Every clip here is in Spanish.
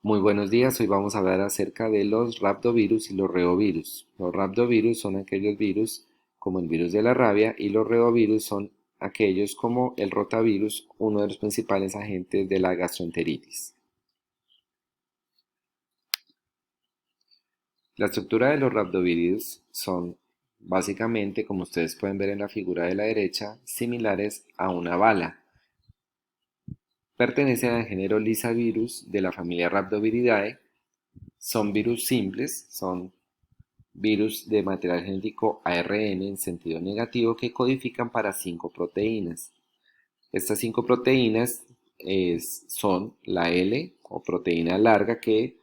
Muy buenos días, hoy vamos a hablar acerca de los rhabdovirus y los reovirus. Los rhabdovirus son aquellos virus como el virus de la rabia y los reovirus son aquellos como el rotavirus, uno de los principales agentes de la gastroenteritis. La estructura de los rhabdovirus son básicamente, como ustedes pueden ver en la figura de la derecha, similares a una bala. Pertenecen al género Lyssavirus de la familia Rhabdoviridae. Son virus simples, son virus de material genético ARN en sentido negativo que codifican para 5 proteínas. Estas 5 proteínas son la L o proteína larga que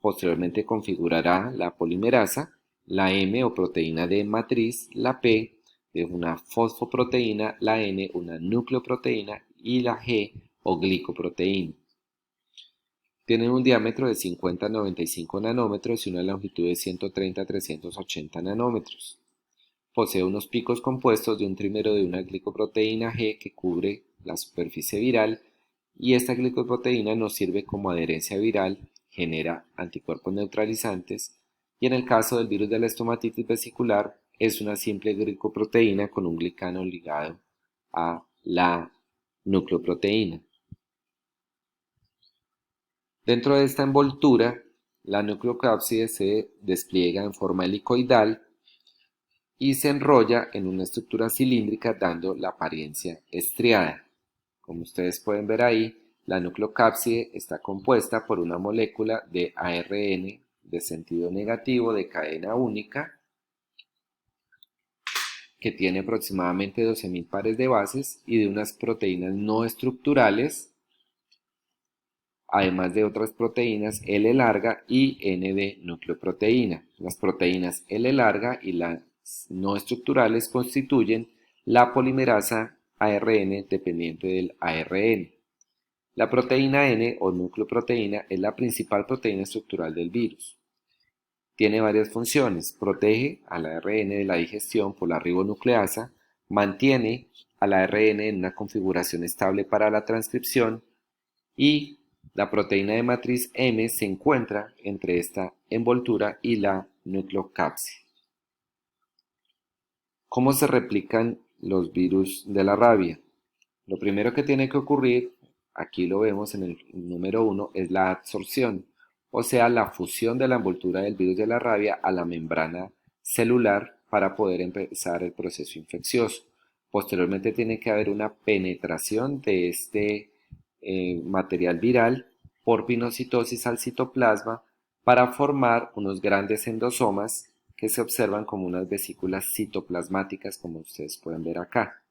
posteriormente configurará la polimerasa, la M o proteína de matriz, la P de una fosfoproteína, la N una nucleoproteína y la G o glicoproteína. Tienen un diámetro de 50 a 95 nanómetros y una longitud de 130 a 380 nanómetros. Posee unos picos compuestos de un trímero de una glicoproteína G que cubre la superficie viral y esta glicoproteína nos sirve como adherencia viral, genera anticuerpos neutralizantes y en el caso del virus de la estomatitis vesicular es una simple glicoproteína con un glicano ligado a la nucleoproteína. Dentro de esta envoltura, la nucleocápside se despliega en forma helicoidal y se enrolla en una estructura cilíndrica dando la apariencia estriada. Como ustedes pueden ver ahí, la nucleocápside está compuesta por una molécula de ARN de sentido negativo de cadena única que tiene aproximadamente 12.000 pares de bases y de unas proteínas no estructurales además de otras proteínas L larga y N de nucleoproteína. Las proteínas L larga y las no estructurales constituyen la polimerasa ARN dependiente del ARN. La proteína N o nucleoproteína es la principal proteína estructural del virus. Tiene varias funciones. Protege al ARN de la digestión por la ribonucleasa, mantiene al ARN en una configuración estable para la transcripción y la proteína de matriz M se encuentra entre esta envoltura y la nucleocápside. ¿Cómo se replican los virus de la rabia? Lo primero que tiene que ocurrir, aquí lo vemos en el número 1, es la absorción, o sea, la fusión de la envoltura del virus de la rabia a la membrana celular para poder empezar el proceso infeccioso. Posteriormente tiene que haber una penetración de este material viral por pinocitosis al citoplasma para formar unos grandes endosomas que se observan como unas vesículas citoplasmáticas como ustedes pueden ver acá.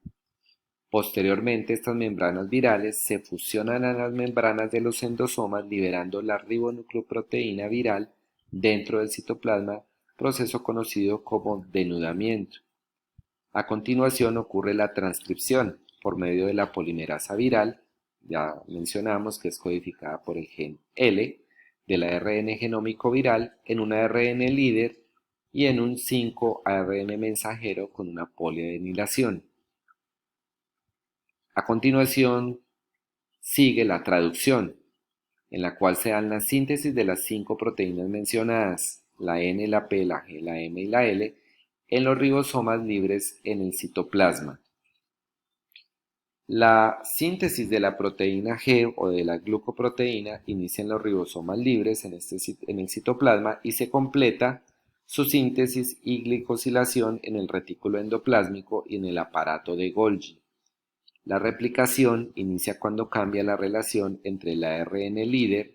Posteriormente, estas membranas virales se fusionan a las membranas de los endosomas liberando la ribonucleoproteína viral dentro del citoplasma, proceso conocido como denudamiento. A continuación ocurre la transcripción por medio de la polimerasa viral, ya mencionamos que es codificada por el gen L del ARN genómico viral en un ARN líder y en un 5-ARN mensajero con una poliadenilación. A continuación sigue la traducción, en la cual se dan la síntesis de las 5 proteínas mencionadas, la N, la P, la G, la M y la L, en los ribosomas libres en el citoplasma. La síntesis de la proteína G o de la glucoproteína inicia en los ribosomas libres en el citoplasma y se completa su síntesis y glicosilación en el retículo endoplásmico y en el aparato de Golgi. La replicación inicia cuando cambia la relación entre el ARN líder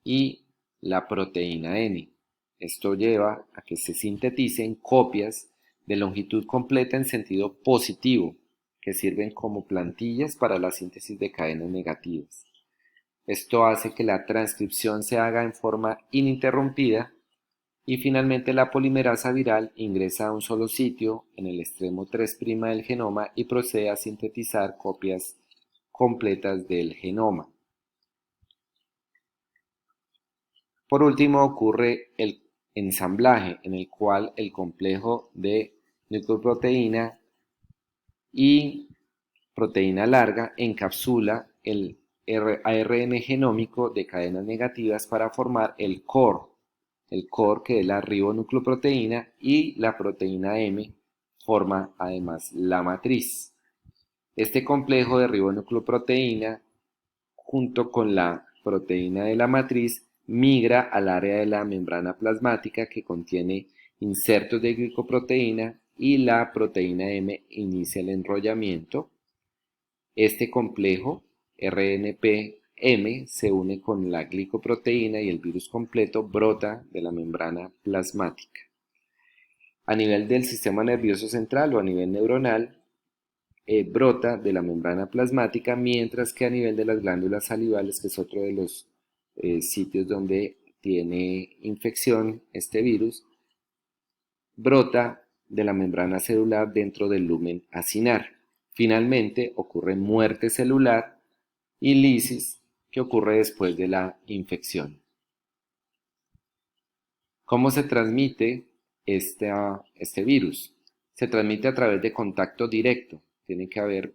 y la proteína N. Esto lleva a que se sinteticen copias de longitud completa en sentido positivo, que sirven como plantillas para la síntesis de cadenas negativas. Esto hace que la transcripción se haga en forma ininterrumpida y finalmente la polimerasa viral ingresa a un solo sitio en el extremo 3' del genoma y procede a sintetizar copias completas del genoma. Por último ocurre el ensamblaje en el cual el complejo de nucleoproteína y proteína larga encapsula el ARN genómico de cadenas negativas para formar el core que es la ribonucleoproteína, y la proteína M forma además la matriz. Este complejo de ribonucleoproteína junto con la proteína de la matriz migra al área de la membrana plasmática que contiene insertos de glicoproteína, y la proteína M inicia el enrollamiento. Este complejo RNP-M se une con la glicoproteína y el virus completo brota de la membrana plasmática. A nivel del sistema nervioso central o a nivel neuronal, brota de la membrana plasmática, mientras que a nivel de las glándulas salivales, que es otro de los sitios donde tiene infección este virus, brota de la membrana celular dentro del lumen acinar. Finalmente ocurre muerte celular y lisis, que ocurre después de la infección. ¿Cómo se transmite este virus? Se transmite a través de contacto directo. Tiene que haber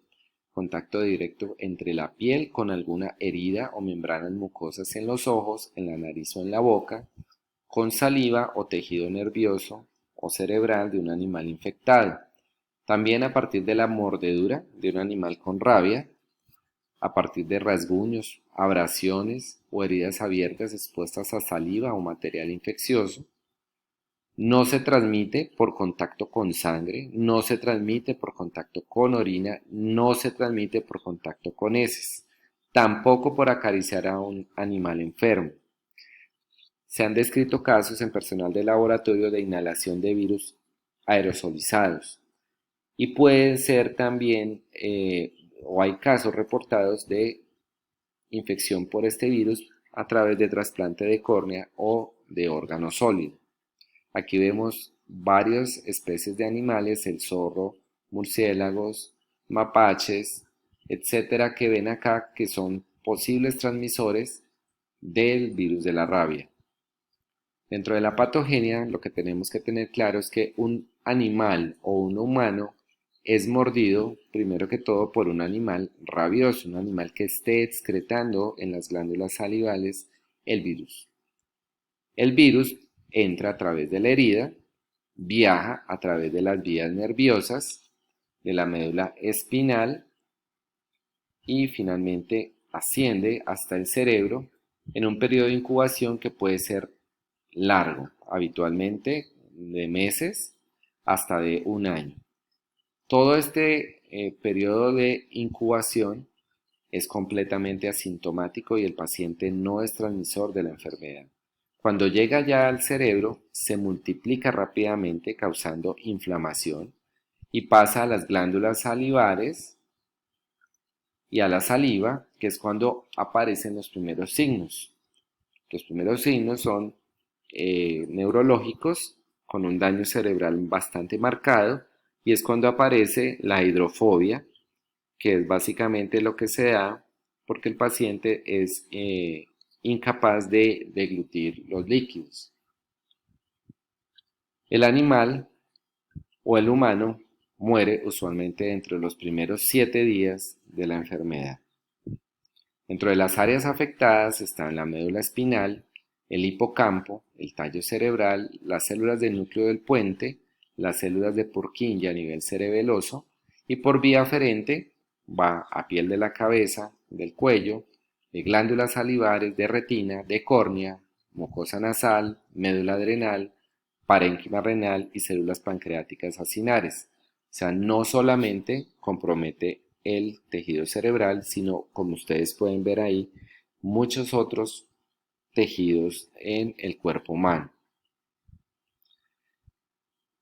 contacto directo entre la piel con alguna herida o membranas mucosas en los ojos, en la nariz o en la boca, con saliva o tejido nervioso o cerebral de un animal infectado. También a partir de la mordedura de un animal con rabia, a partir de rasguños, abrasiones o heridas abiertas expuestas a saliva o material infeccioso. No se transmite por contacto con sangre, no se transmite por contacto con orina, no se transmite por contacto con heces, tampoco por acariciar a un animal enfermo. Se han descrito casos en personal de laboratorio de inhalación de virus aerosolizados, y pueden ser también, o hay casos reportados de infección por este virus a través de trasplante de córnea o de órgano sólido. Aquí vemos varias especies de animales, el zorro, murciélagos, mapaches, etcétera, que ven acá, que son posibles transmisores del virus de la rabia. Dentro de la patogenia, lo que tenemos que tener claro es que un animal o un humano es mordido, primero que todo, por un animal rabioso, un animal que esté excretando en las glándulas salivales el virus. El virus entra a través de la herida, viaja a través de las vías nerviosas, de la médula espinal, y finalmente asciende hasta el cerebro en un periodo de incubación que puede ser largo, habitualmente de meses hasta de un año. Todo este periodo de incubación es completamente asintomático y el paciente no es transmisor de la enfermedad. Cuando llega ya al cerebro, se multiplica rápidamente causando inflamación y pasa a las glándulas salivares y a la saliva, que es cuando aparecen los primeros signos. Los primeros signos son neurológicos, con un daño cerebral bastante marcado, y es cuando aparece la hidrofobia, que es básicamente lo que se da porque el paciente es incapaz de deglutir los líquidos. El animal o el humano muere usualmente dentro de los primeros 7 días de la enfermedad. Dentro de las áreas afectadas están la médula espinal, el hipocampo, el tallo cerebral, las células del núcleo del puente, las células de Purkinje a nivel cerebeloso, y por vía aferente va a piel de la cabeza, del cuello, de glándulas salivares, de retina, de córnea, mucosa nasal, médula adrenal, parénquima renal y células pancreáticas acinares. O sea, no solamente compromete el tejido cerebral, sino, como ustedes pueden ver ahí, muchos otros tejidos en el cuerpo humano.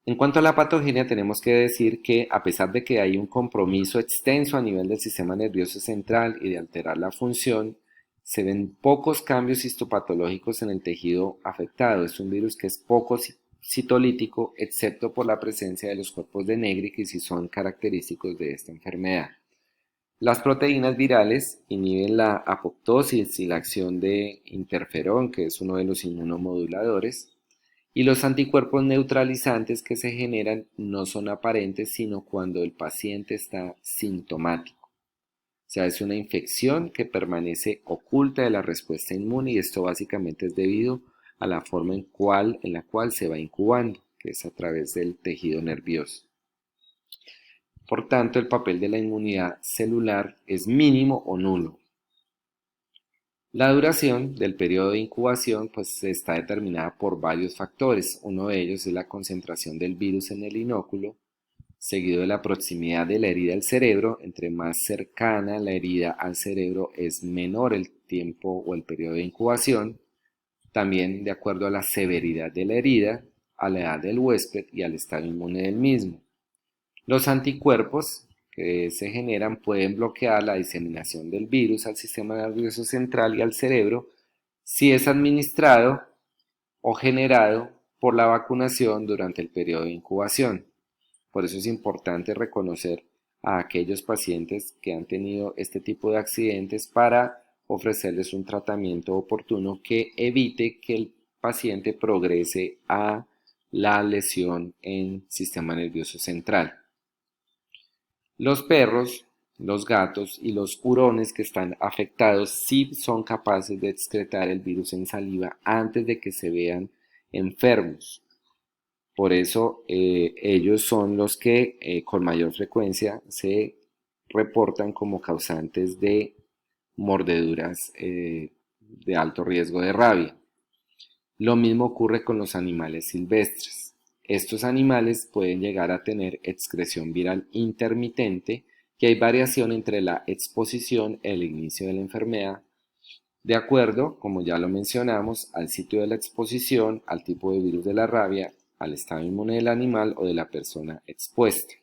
En cuanto a la patogenia, tenemos que decir que, a pesar de que hay un compromiso extenso a nivel del sistema nervioso central y de alterar la función, se ven pocos cambios histopatológicos en el tejido afectado. Es un virus que es poco citolítico, excepto por la presencia de los cuerpos de Negri, que sí son característicos de esta enfermedad. Las proteínas virales inhiben la apoptosis y la acción de interferón, que es uno de los inmunomoduladores, y los anticuerpos neutralizantes que se generan no son aparentes sino cuando el paciente está sintomático. O sea, es una infección que permanece oculta de la respuesta inmune y esto básicamente es debido a la forma en la cual se va incubando, que es a través del tejido nervioso. Por tanto, el papel de la inmunidad celular es mínimo o nulo. La duración del periodo de incubación pues, está determinada por varios factores. Uno de ellos es la concentración del virus en el inóculo, seguido de la proximidad de la herida al cerebro. Entre más cercana la herida al cerebro es menor el tiempo o el periodo de incubación. También de acuerdo a la severidad de la herida, a la edad del huésped y al estado inmune del mismo. Los anticuerpos que se generan pueden bloquear la diseminación del virus al sistema nervioso central y al cerebro si es administrado o generado por la vacunación durante el periodo de incubación. Por eso es importante reconocer a aquellos pacientes que han tenido este tipo de accidentes para ofrecerles un tratamiento oportuno que evite que el paciente progrese a la lesión en sistema nervioso central. Los perros, los gatos y los hurones que están afectados sí son capaces de excretar el virus en saliva antes de que se vean enfermos. Por eso ellos son los que con mayor frecuencia se reportan como causantes de mordeduras de alto riesgo de rabia. Lo mismo ocurre con los animales silvestres. Estos animales pueden llegar a tener excreción viral intermitente, que hay variación entre la exposición y el inicio de la enfermedad, de acuerdo, como ya lo mencionamos, al sitio de la exposición, al tipo de virus de la rabia, al estado inmune del animal o de la persona expuesta.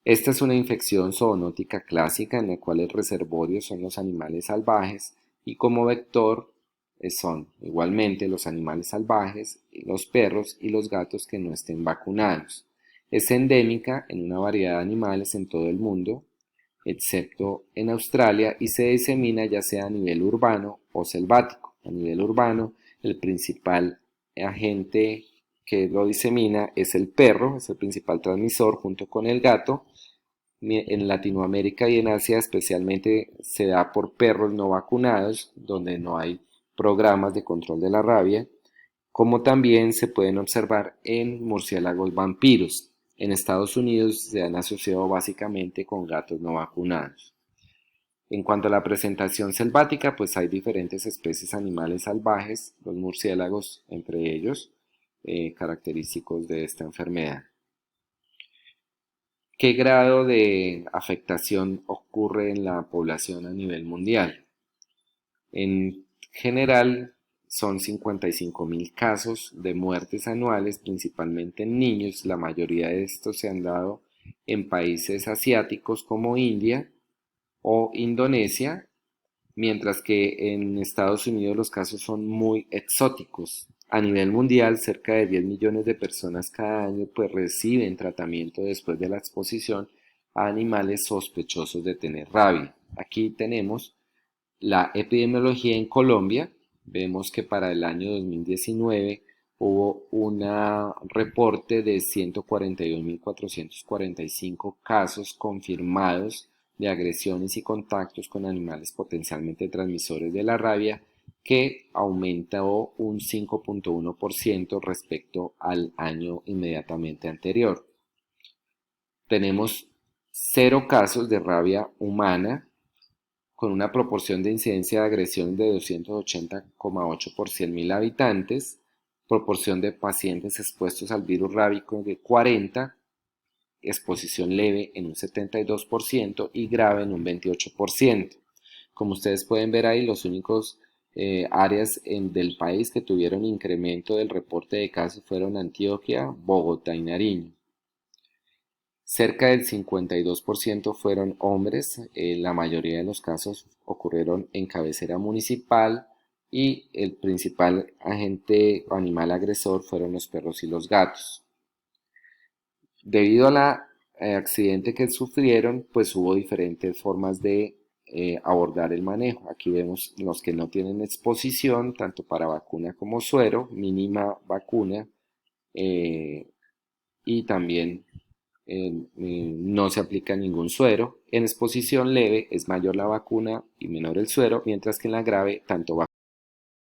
Esta es una infección zoonótica clásica en la cual el reservorio son los animales salvajes y como vector son igualmente los animales salvajes, los perros y los gatos que no estén vacunados. Es endémica en una variedad de animales en todo el mundo, excepto en Australia, y se disemina ya sea a nivel urbano o selvático. A nivel urbano, el principal agente que lo disemina es el perro, es el principal transmisor junto con el gato. En Latinoamérica y en Asia especialmente se da por perros no vacunados, donde no hay programas de control de la rabia, como también se pueden observar en murciélagos vampiros. En Estados Unidos se han asociado básicamente con gatos no vacunados. En cuanto a la presentación selvática, pues hay diferentes especies animales salvajes, los murciélagos entre ellos, característicos de esta enfermedad. ¿Qué grado de afectación ocurre en la población a nivel mundial? En general, son 55.000 casos de muertes anuales, principalmente en niños. La mayoría de estos se han dado en países asiáticos como India o Indonesia, mientras que en Estados Unidos los casos son muy exóticos. A nivel mundial, cerca de 10 millones de personas cada año pues reciben tratamiento después de la exposición a animales sospechosos de tener rabia. Aquí tenemos la epidemiología en Colombia. Vemos que para el año 2019 hubo un reporte de 142.445 casos confirmados de agresiones y contactos con animales potencialmente transmisores de la rabia, que aumentó un 5.1% respecto al año inmediatamente anterior. Tenemos 0 casos de rabia humana, con una proporción de incidencia de agresión de 280,8 por 100.000 habitantes, proporción de pacientes expuestos al virus rábico de 40, exposición leve en un 72% y grave en un 28%. Como ustedes pueden ver ahí, los únicos áreas del país que tuvieron incremento del reporte de casos fueron Antioquia, Bogotá y Nariño. Cerca del 52% fueron hombres, la mayoría de los casos ocurrieron en cabecera municipal y el principal agente o animal agresor fueron los perros y los gatos. Debido al accidente que sufrieron, pues hubo diferentes formas de abordar el manejo. Aquí vemos los que no tienen exposición, tanto para vacuna como suero, mínima vacuna y también no se aplica ningún suero. En exposición leve es mayor la vacuna y menor el suero, mientras que en la grave tanto